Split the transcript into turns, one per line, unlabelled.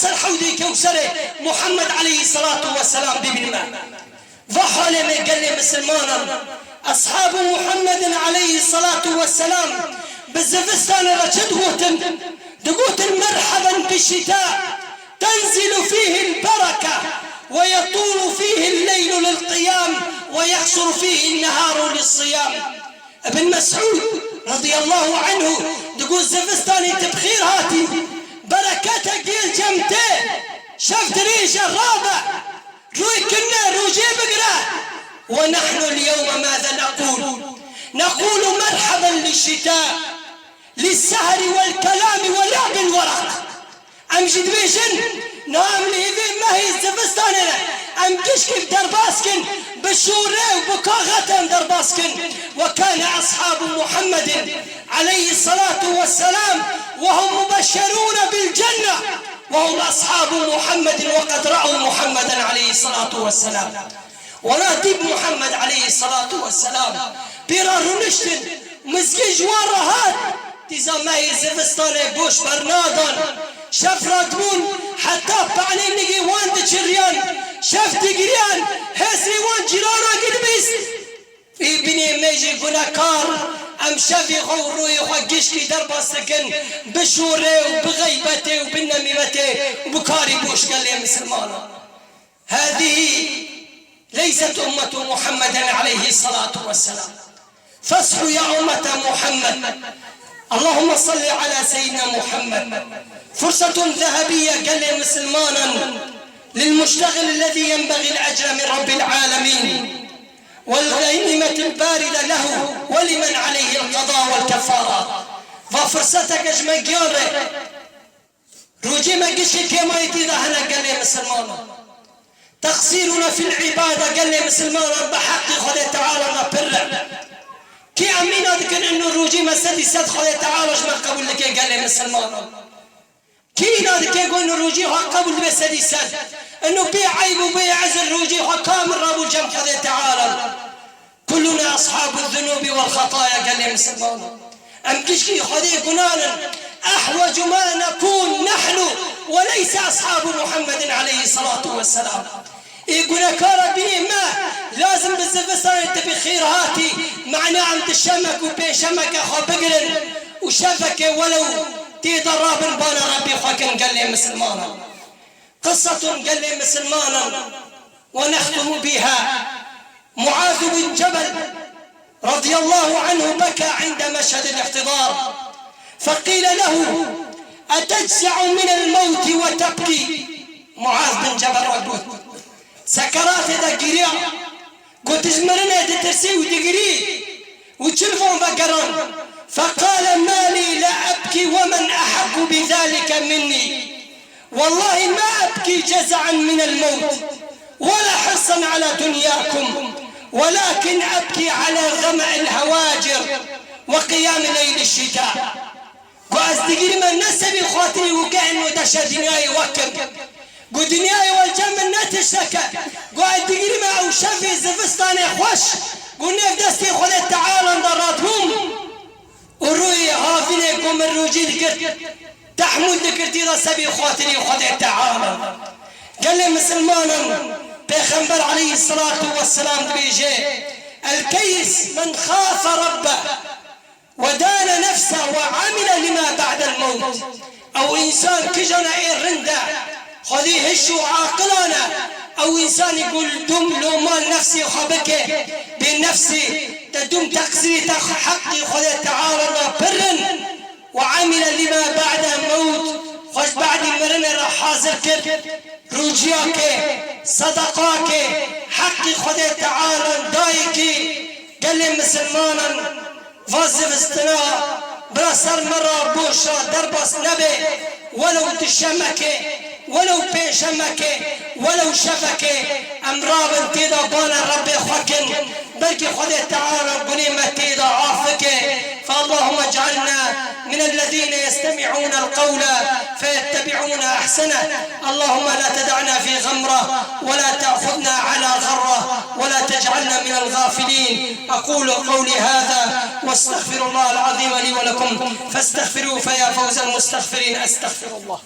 كسر حوضي كوسره محمد عليه الصلاة والسلام بابن ما وحالي ما قال لي مسلمانا أصحاب محمد عليه الصلاة والسلام بالزفستان رجد قوتن مرحبا بالشتاء تنزل فيه البركة ويطول فيه الليل للقيام ويحصر فيه النهار للصيام. ابن مسعود رضي الله عنه تقول زفستان انت بخير هاتي بركتك قيل جمتين شفت ريش الرابع روي كنا روجي بقرا. ونحن اليوم ماذا نقول مرحبا للشتاء للسهر والكلام ولعب الورق. امجد بيشن نعم لهذي ما هي الزفستاننا ام كشكب درباسكن بالشوري وبكاغة درباسكن. وكان اصحاب محمد عليه الصلاة والسلام وهم مبشرون بالجنة وهم اصحاب محمد وقد رأوا محمدا عليه الصلاة والسلام. ونادب محمد عليه الصلاة والسلام بيرارو نشتن مزكي جوار هات تيزا ماهي زفستاني بوش برنادان شفراتمون حتى بعني نجي وان تشريان شفت جريان هسري وان جيرانا قلبيس في بني ميجي قناكار ام شافي غوروي وحقشكي درب السكن بشوري وبغيبتي وبالنميمتي وبكاري بوش قال لي مسلمانا. هذه ليست أمة محمد عليه الصلاة والسلام. فاصحوا يا أمة محمد. اللهم صل على سيدنا محمد. فرصة ذهبية قال لي مسلمانا للمشتغل الذي ينبغي الأجر من رب العالمين والغنيمة الباردة له ولمن عليه القضاء والكفارات. ففرصتك اجمع روجي ما قشي كما يتيذا هنا قال لي مسلمانا تقصيرنا في العبادة قال لي مسلمانا بحق خذ تعالى نبرع كي أمينا ذكر إنه الروجي مسدي سد خذ تعالى ما قبل لك قال لي مسلمانا كي نادك يقول إنه الروجي قبل مسدي سد إنه بيع عيب وبيع عز الروجي كامل رابو جم خذ تعالى. كلنا أصحاب الذنوب والخطايا قال لي مسلمانا أم كشكي خذ قنانا أحوج ما نكون نحن وليس أصحاب محمد عليه الصلاة والسلام. يقول كاربي ما لازم بالزفستان انت بخير هاتي معنا عند الشمك وبين شمك اخو بقرن وشفك ولو تيضرب بانا ربي خاكن قال لي مسلمانا. قصة قال لي مسلمانا ونختم بها. معاذ بن جبل رضي الله عنه بكى عند مشهد الاحتضار فقيل له أتجزع من الموت وتبكي. معاذ بن جبل ربوت سكرات دقيريا قلت ازمرنا تترسي ودقيري وتشلفون بقران. فقال ما لي لا أبكي ومن أحق بذلك مني. والله ما أبكي جزعا من الموت ولا حرصا على دنياكم ولكن أبكي على غمأ الهواجر وقيام ليل الشتاء. وأصدقائي من نسبي خاطري وقعن ودشا دنياي وكب قو دنياي والجمع نتشكى قاعد تقري ما او شافي زفستاني خوش قو نيف دستي خذت تعالى انضراتهم وروي هافيني قوم الروجي ذكر تحمل ذكرتي رسبي خاطري وخذت تعالى. قال لي مسلمانا بيخنبر عليه الصلاة والسلام بيجي الكيس من خاف ربه ودان نفسه وعمل لما بعد الموت. او انسان كجنا رنده خذيه هشو عاقلانا او انسان يقول دم لو مال نفسي خبكه بنفسي تدم تقصير حقي خذ تعالى برن وعمل لما بعد الموت خوش بعد مرنا راح حاضر كر روجياك صدقاك حقي خذ تعالى دايكي. قال لي مسلمانا فازف استنا براسر مرة بوشا دربس نبي ولو تشمكي ولو بيشمكي ولو شفكي امراب انتيدا بانا ربي خكن بلكي خذ تعالى قنيمة تيدا عافكي. فاللهم اجعلنا من الذين يستمعون القول فيتبعون احسنه. اللهم لا تدعنا في غمره ولا تأخذنا على غره ولا تجعلنا من الغافلين. اقول قولي هذا واستغفر الله العظيم لي ولكم فاستغفروه فيا فوز المستغفرين. استغفر الله.